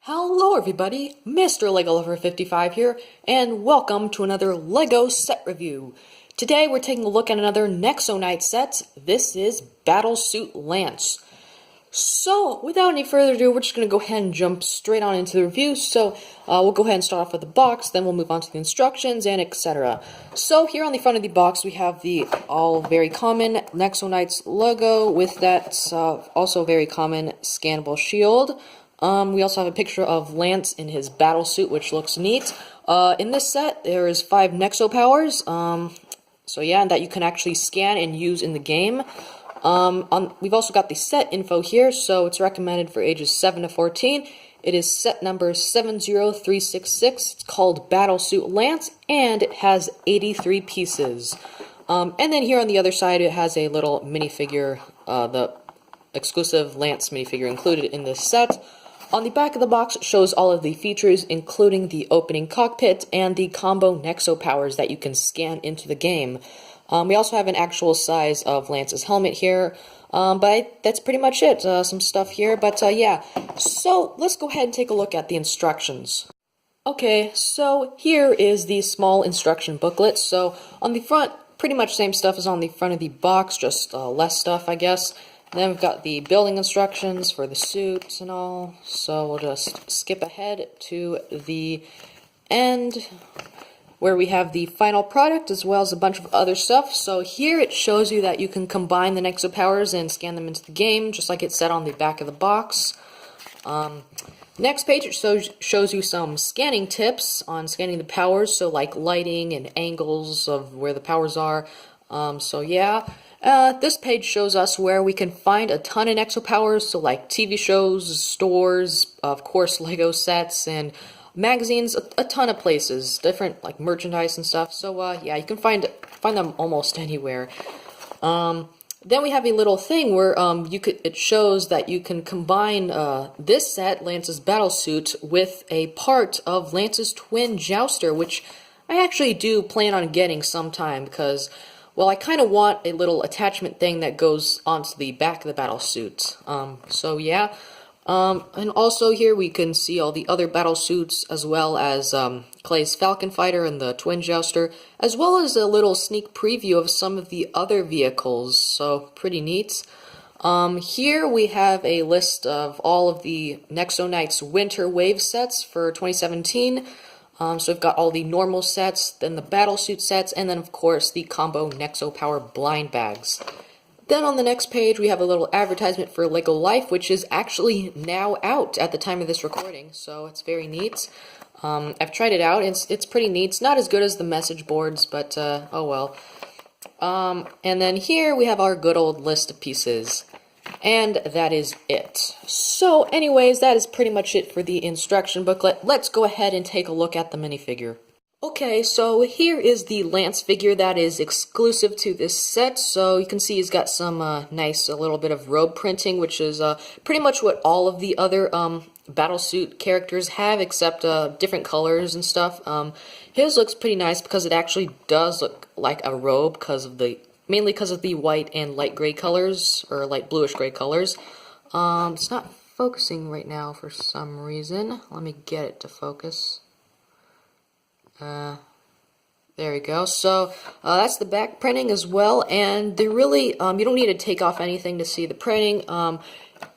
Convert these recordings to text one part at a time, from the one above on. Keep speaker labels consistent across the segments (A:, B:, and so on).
A: Hello everybody, Mr. Lego Lover 55 here, and welcome to another LEGO set review. Today we're taking a look at another Nexo Knight set. This is Battlesuit Lance. So, without any further ado, we're just going to go ahead and jump straight on into the review. So, we'll go ahead and start off with the box, then we'll move on to the instructions, and etc. So, here on the front of the box, we have the all very common Nexo Knights logo with that also very common scannable shield. We also have a picture of Lance in his battle suit, which looks neat. In this set, there is 5 Nexo powers. So yeah, that you can actually scan and use in the game. We've also got the set info here, so it's recommended for ages 7 to 14. It is set number 70366. It's called Battlesuit Lance, and it has 83 pieces. And then here on the other side, it has a little minifigure, the exclusive Lance minifigure included in this set. On the back of the box, it shows all of the features, including the opening cockpit and the combo Nexo powers that you can scan into the game. We also have an actual size of Lance's helmet here, but that's pretty much it. Some stuff here, but yeah. So, let's go ahead and take a look at the instructions. Okay, so here is the small instruction booklet. So, on the front, pretty much same stuff as on the front of the box, just less stuff, I guess. Then we've got the building instructions for the suits and all, so we'll just skip ahead to the end where we have the final product as well as a bunch of other stuff. So here it shows you that you can combine the Nexo powers and scan them into the game, just like it said on the back of the box. Next page, it shows you some scanning tips on scanning the powers, so like lighting and angles of where the powers are. So yeah. This page shows us where we can find a ton of Nexo powers, so like TV shows, stores, of course Lego sets, and magazines, a ton of places, different like merchandise and stuff. So yeah, you can find them almost anywhere. Then we have a little thing where it shows that you can combine this set, Lance's battlesuit, with a part of Lance's twin jouster, which I actually do plan on getting sometime because, well, I kind of want a little attachment thing that goes onto the back of the battlesuit. So yeah. And also here we can see all the other battlesuits as well as Clay's Falcon Fighter and the Twin Jouster, as well as a little sneak preview of some of the other vehicles, so pretty neat. Here we have a list of all of the Nexo Knights Winter Wave sets for 2017. So we've got all the normal sets, then the battlesuit sets, and then of course the combo Nexo Power blind bags. Then on the next page we have a little advertisement for Lego Life, which is actually now out at the time of this recording, so it's very neat. I've tried it out, it's pretty neat. It's not as good as the message boards, but oh well. And then here we have our good old list of pieces. And that is it. So anyways, that is pretty much it for the instruction booklet. Let's go ahead and take a look at the minifigure. Okay, so here is the Lance figure that is exclusive to this set. So you can see he's got some nice, a little bit of robe printing, which is pretty much what all of the other battlesuit characters have, except different colors and stuff. His looks pretty nice because it actually does look like a robe mainly because of the white and light gray colors, or light bluish gray colors. It's not focusing right now for some reason. Let me get it to focus. There we go. So that's the back printing as well, and they really, you don't need to take off anything to see the printing.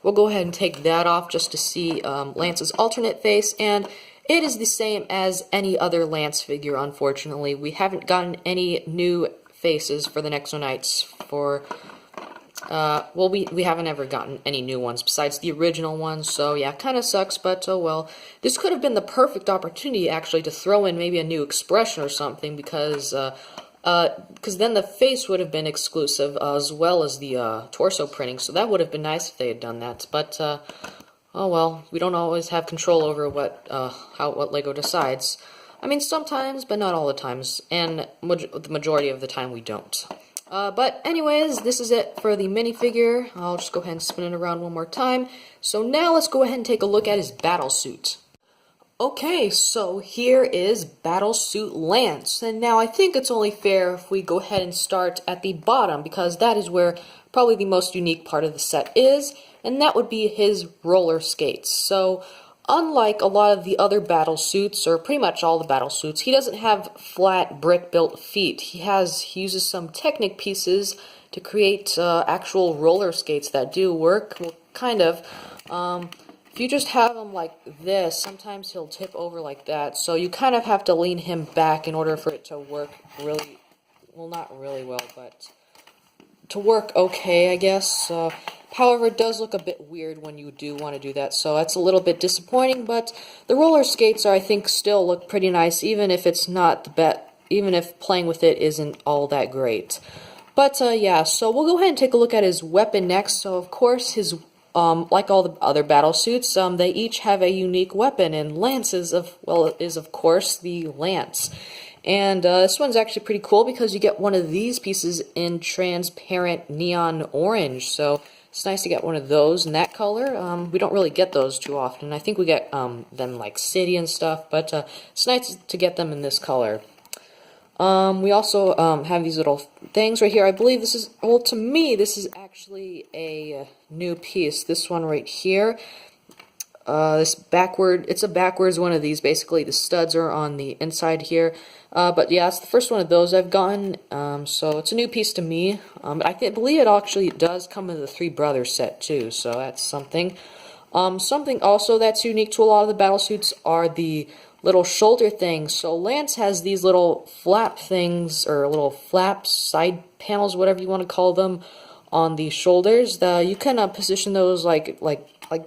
A: We'll go ahead and take that off just to see Lance's alternate face, and it is the same as any other Lance figure, unfortunately. We haven't gotten any new faces for the Nexo Knights for, well, we haven't ever gotten any new ones besides the original ones, so yeah, kind of sucks, but oh well. This could have been the perfect opportunity, actually, to throw in maybe a new expression or something, because then the face would have been exclusive, as well as the torso printing, so that would have been nice if they had done that, but oh well, we don't always have control over what Lego decides. I mean, sometimes, but not all the times, and the majority of the time we don't. But anyways, this is it for the minifigure. I'll just go ahead and spin it around one more time. So now let's go ahead and take a look at his battlesuit. Okay, so here is Battlesuit Lance, and now I think it's only fair if we go ahead and start at the bottom, because that is where probably the most unique part of the set is, and that would be his roller skates. So Unlike a lot of the other battle suits, or pretty much all the battle suits, he doesn't have flat brick-built feet. He uses some Technic pieces to create actual roller skates that do work. Well, kind of. If you just have him like this, sometimes he'll tip over like that. So you kind of have to lean him back in order for it to work really, well, not really well, but to work okay, I guess. However, it does look a bit weird when you do want to do that, so that's a little bit disappointing, but the roller skates are, I think, still look pretty nice, even if it's not the best, even if playing with it isn't all that great. But, yeah, so we'll go ahead and take a look at his weapon next. So, of course, his, like all the other battle suits, they each have a unique weapon, and Lance is, of course, the Lance. And this one's actually pretty cool because you get one of these pieces in transparent neon orange, so it's nice to get one of those in that color. We don't really get those too often. I think we get them like City and stuff, but it's nice to get them in this color. We also have these little things right here. I believe this is, well, to me, this is actually a new piece. This one right here. It's a backwards one of these. Basically, the studs are on the inside here. But yeah, it's the first one of those I've gotten. So it's a new piece to me. I believe it actually does come with the Three Brothers set too. So that's something. Something also that's unique to a lot of the battle suits are the little shoulder things. So Lance has these little flap things, or little flaps, side panels, whatever you want to call them, on the shoulders. You can position those like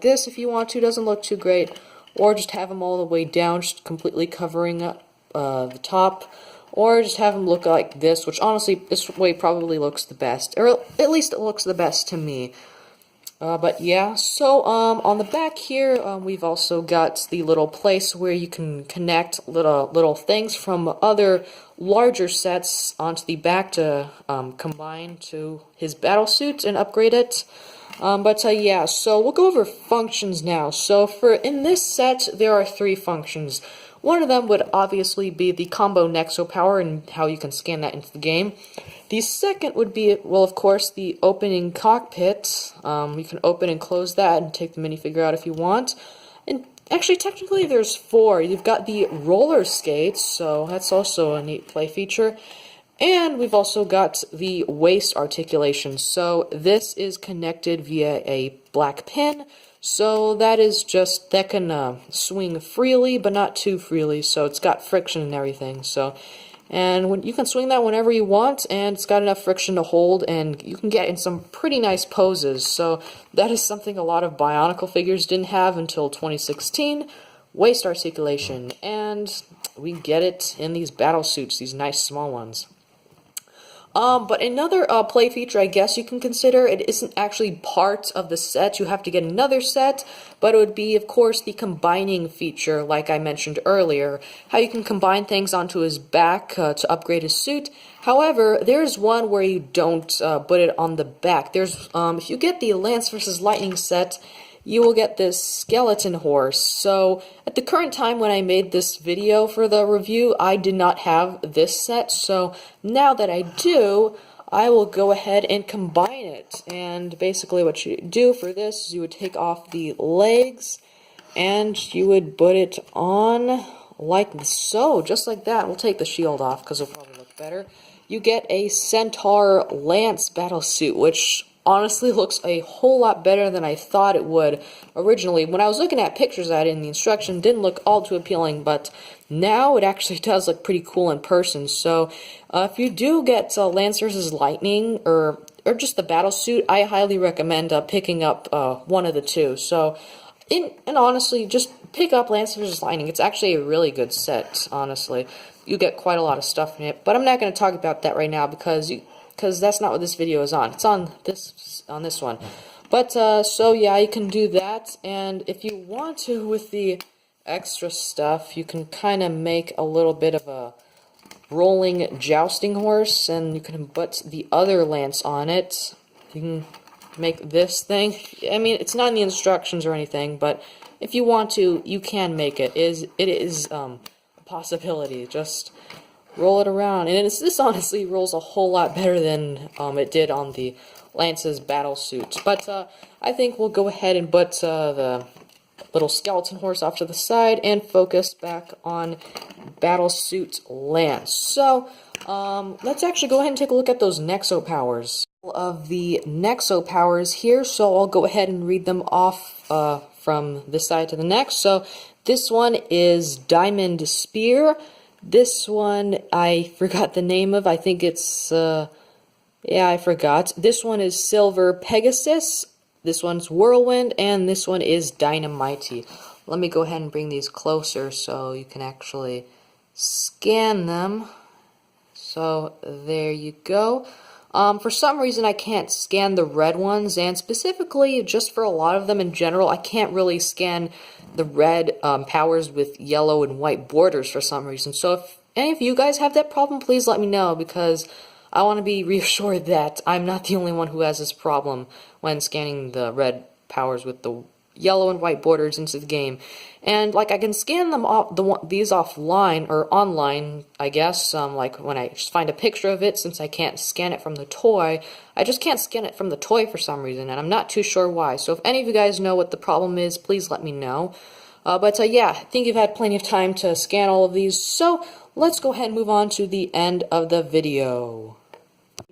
A: this if you want to. Doesn't look too great, or just have them all the way down, just completely covering up the top, or just have them look like this, which honestly this way probably looks the best, or at least it looks the best to me. But yeah, so on the back here, we've also got the little place where you can connect little things from other larger sets onto the back to combine to his battle suit and upgrade it. Yeah, so we'll go over functions now. So in this set, there are 3 functions. One of them would obviously be the combo Nexo power and how you can scan that into the game. The second would be, well, of course, the opening cockpit. You can open and close that and take the minifigure out if you want. And actually, technically, there's 4. You've got the roller skates, so that's also a neat play feature. And we've also got the waist articulation. So this is connected via a black pin. So that can swing freely, but not too freely. So it's got friction and everything. And you can swing that whenever you want, and it's got enough friction to hold, and you can get in some pretty nice poses. So that is something a lot of Bionicle figures didn't have until 2016. Waist articulation, and we get it in these battle suits, these nice small ones. But another play feature I guess you can consider, it isn't actually part of the set, you have to get another set, but it would be, of course, the combining feature, like I mentioned earlier, how you can combine things onto his back to upgrade his suit. However, there's one where you don't put it on the back. If you get the Lance vs. Lightning set, you will get this skeleton horse. So at the current time when I made this video for the review, I did not have this set. So now that I do, I will go ahead and combine it. And basically what you do for this is you would take off the legs and you would put it on like so, just like that. We'll take the shield off because it'll probably look better. You get a Centaur Lance battle suit, which honestly looks a whole lot better than I thought it would originally. When I was looking at pictures at it in the instruction, it didn't look all too appealing, but now it actually does look pretty cool in person. So if you do get Lance vs. Lightning, or just the battle suit, I highly recommend picking up one of the two. So, and honestly, just pick up Lance vs. Lightning. It's actually a really good set, honestly. You get quite a lot of stuff in it, but I'm not going to talk about that right now because that's not what this video is on. It's on this one. But so yeah, you can do that, and if you want to, with the extra stuff, you can kind of make a little bit of a rolling jousting horse, and you can put the other lance on it. You can make this thing. I mean, it's not in the instructions or anything, but if you want to, you can make it. It is a possibility. Just roll it around, and this honestly rolls a whole lot better than it did on the Lance's battle suit. But I think we'll go ahead and put the little skeleton horse off to the side and focus back on Battlesuit Lance. So, let's actually go ahead and take a look at those Nexo powers. Of the Nexo powers here, so I'll go ahead and read them off from this side to the next. So, this one is Diamond Spear. This one, I forgot the name of. I think it's, yeah, I forgot. This one is Silver Pegasus. This one's Whirlwind. And this one is Dynamite. Let me go ahead and bring these closer so you can actually scan them. So, there you go. For some reason, I can't scan the red ones, and specifically, just for a lot of them in general, I can't really scan the red powers with yellow and white borders for some reason. So if any of you guys have that problem, please let me know, because I want to be reassured that I'm not the only one who has this problem when scanning the red powers with the yellow and white borders into the game. And like I can scan them off these offline or online, I guess. Like when I just find a picture of it, since I can't scan it from the toy, I just can't scan it from the toy for some reason, and I'm not too sure why. So if any of you guys know what the problem is, please let me know. Yeah, I think you've had plenty of time to scan all of these. So let's go ahead and move on to the end of the video.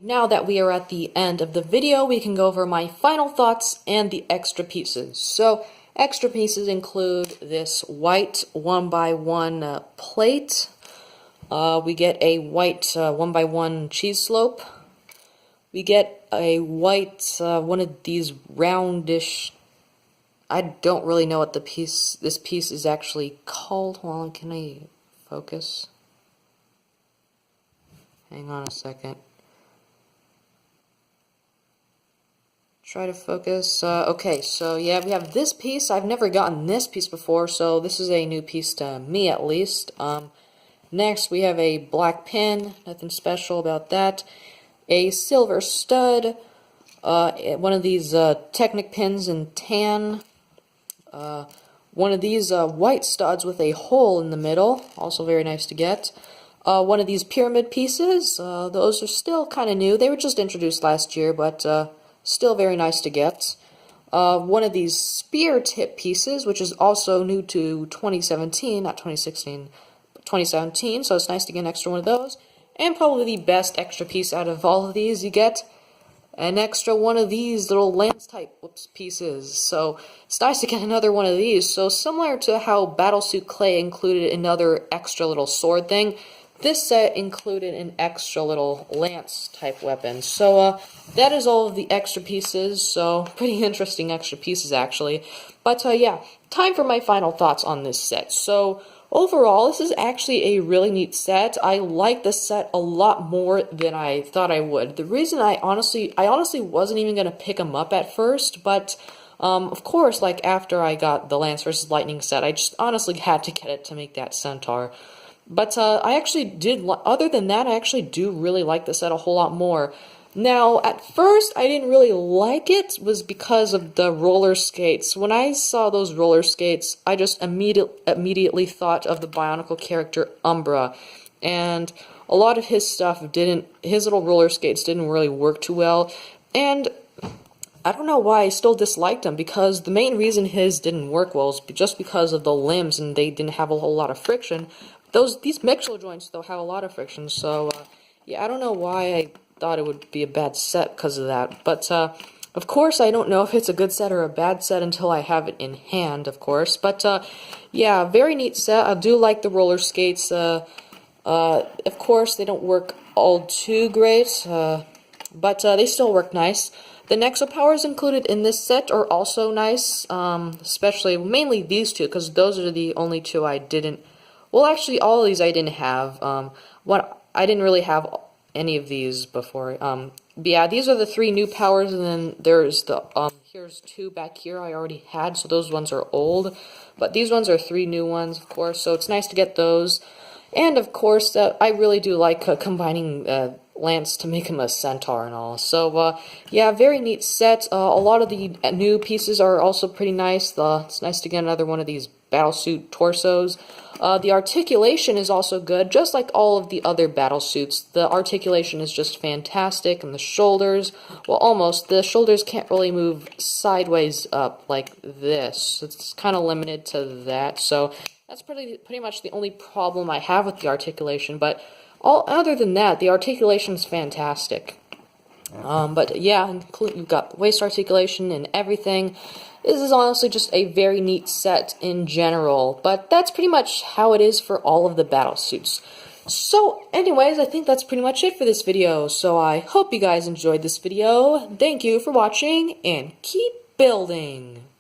A: Now that we are at the end of the video, we can go over my final thoughts and the extra pieces. So, extra pieces include this white 1x1 plate. We get a white 1x1 cheese slope. We get a white, one of these roundish, I don't really know what this piece is actually called. Hold on, can I focus? Hang on a second. Try to focus. Okay, so yeah, we have this piece. I've never gotten this piece before, so this is a new piece to me at least. Next, we have a black pin. Nothing special about that. A silver stud. One of these Technic pins in tan. One of these white studs with a hole in the middle. Also very nice to get. One of these pyramid pieces. Those are still kind of new. They were just introduced last year, but still very nice to get. One of these spear tip pieces, which is also new to 2017, not 2016, but 2017, so it's nice to get an extra one of those. And probably the best extra piece out of all of these, you get an extra one of these little lance type pieces. So it's nice to get another one of these. So similar to how Battlesuit Clay included another extra little sword thing, this set included an extra little lance type weapon. So that is all of the extra pieces. So pretty interesting extra pieces actually. But yeah, time for my final thoughts on this set. So overall, this is actually a really neat set. I like this set a lot more than I thought I would. The reason I honestly wasn't even going to pick them up at first, but of course, like after I got the Lance vs. Lightning set, I just honestly had to get it to make that Centaur. But I actually did, other than that, I actually do really like the set a whole lot more. Now, at first, I didn't really like it, was because of the roller skates. When I saw those roller skates, I just immediately thought of the Bionicle character Umbra. And a lot of his stuff his little roller skates didn't really work too well. And I don't know why I still disliked him, because the main reason his didn't work well is just because of the limbs, and they didn't have a whole lot of friction. These Nexo joints, though, have a lot of friction, so, yeah, I don't know why I thought it would be a bad set because of that. But, of course, I don't know if it's a good set or a bad set until I have it in hand, of course. But, yeah, very neat set. I do like the roller skates. Of course, they don't work all too great, but they still work nice. The Nexo powers included in this set are also nice, especially, mainly these two, because those are the only two I didn't. Well, actually, all of these I didn't have. I didn't really have any of these before. But yeah, these are the three new powers, and then there's the here's two back here I already had, so those ones are old. But these ones are three new ones, of course, so it's nice to get those. And of course, I really do like combining Lance to make him a Centaur and all. So yeah, very neat set. A lot of the new pieces are also pretty nice. It's nice to get another one of these Battlesuit torsos. The articulation is also good, just like all of the other battle suits. The articulation is just fantastic, and the shoulders, well, almost. The shoulders can't really move sideways up like this. It's kind of limited to that, so that's pretty much the only problem I have with the articulation, but other than that, the articulation is fantastic. But yeah, you've got waist articulation and everything. This is honestly just a very neat set in general, but that's pretty much how it is for all of the battle suits. So anyways, I think that's pretty much it for this video, so I hope you guys enjoyed this video. Thank you for watching, and keep building!